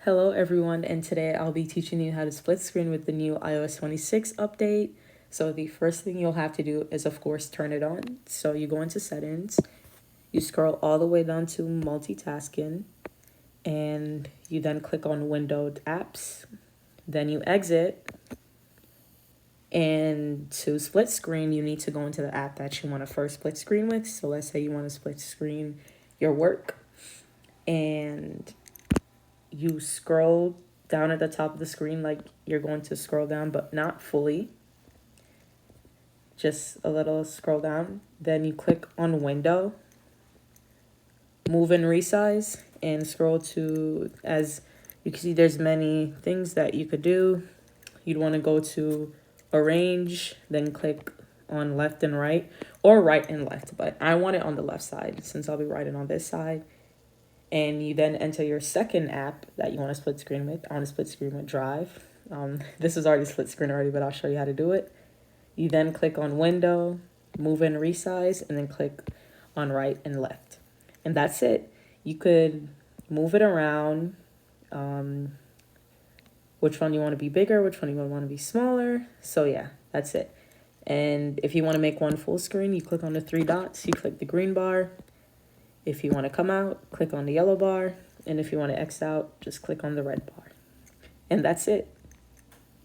Hello everyone, and today I'll be teaching you how to split screen with the new iOS 26 update. So the first thing you'll have to do is of course turn it on. So you go into settings, you scroll all the way down to multitasking, and you then click on windowed apps. Then you exit, and to split screen you need to go into the app that you want to first split screen with. So let's say you want to split screen your work, and you scroll down at the top of the screen like you're going to scroll down, but not fully, just a little scroll down. Then you click on window, move and resize, and scroll to, as you can see, there's many things that you could do. You'd want to go to arrange, then click on left and right, or right and left, but I want it on the left side since I'll be writing on this side. And you then enter your second app that you want to split screen with. I want to split screen with Drive. This is already split screen already, but I'll show you how to do it. You then click on window, move and resize, and then click on right and left. And that's it. You could move it around, which one you want to be bigger, which one you want to be smaller. So yeah, that's it. And if you want to make one full screen, you click on the three dots, you click the green bar. If you want to come out, click on the yellow bar. And if you want to X out, just click on the red bar. And that's it.